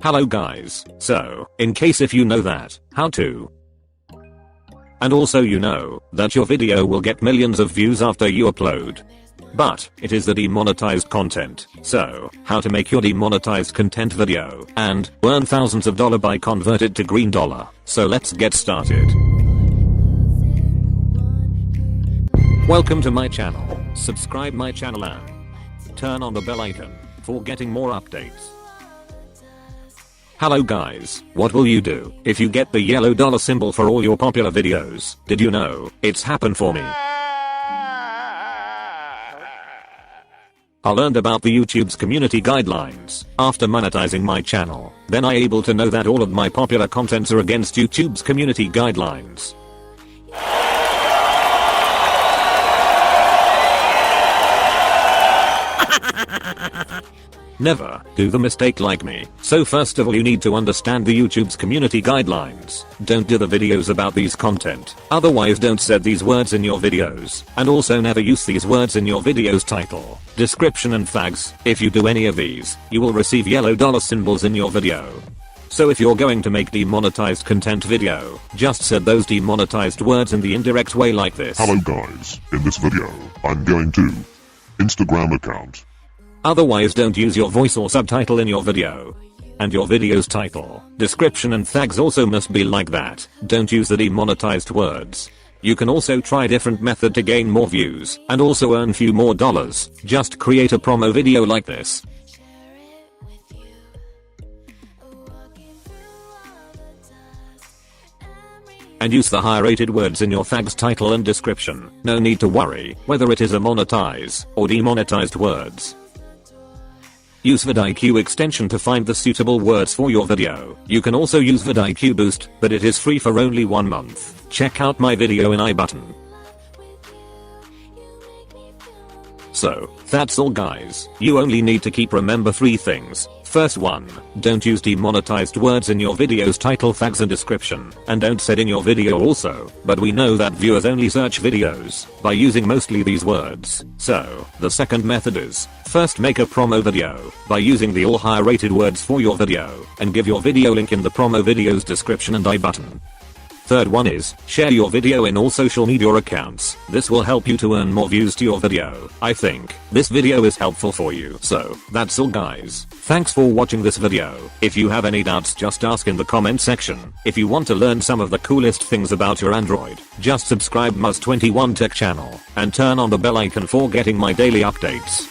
Hello guys, so, in case if you know that, how to. And also you know, that your video will get millions of views after you upload. But, it is the demonetized content, so, how to make your demonetized content video, and, earn thousands of dollars by convert it to green dollar. So let's get started. Welcome to my channel, subscribe my channel and turn on the bell icon, for getting more updates. Hello guys, what will you do if you get the yellow dollar symbol for all your popular videos? Did you know, it's happened for me. I learned about the YouTube's community guidelines after monetizing my channel. Then I able to know that all of my popular contents are against YouTube's community guidelines. Never do the mistake like me. So first of all you need to understand the YouTube's community guidelines. Don't do the videos about these content. Otherwise don't say these words in your videos. And also never use these words in your video's title, description and tags. If you do any of these, you will receive yellow dollar symbols in your video. So if you're going to make demonetized content video, just say those demonetized words in the indirect way like this. Hello guys, in this video, I'm going to Instagram account. Otherwise don't use your voice or subtitle in your video. And your video's title, description and tags also must be like that. Don't use the demonetized words. You can also try different method to gain more views and also earn few more dollars. Just create a promo video like this. And use the higher rated words in your tag's title and description. No need to worry whether it is a monetize or demonetized words. Use VidIQ extension to find the suitable words for your video. You can also use VidIQ Boost, but it is free for only 1 month. Check out my video in I button. So, that's all guys. You only need to keep remember 3 things. First one, don't use demonetized words in your video's title, tags and description, and don't say it in your video also, but we know that viewers only search videos by using mostly these words. So, the second method is, first make a promo video by using the all higher rated words for your video, and give your video link in the promo video's description and I button. Third one is, share your video in all social media accounts. This will help you to earn more views to your video. I think this video is helpful for you. So, that's all guys. Thanks for watching this video. If you have any doubts just ask in the comment section. If you want to learn some of the coolest things about your Android, just subscribe Muz21 Tech channel and turn on the bell icon for getting my daily updates.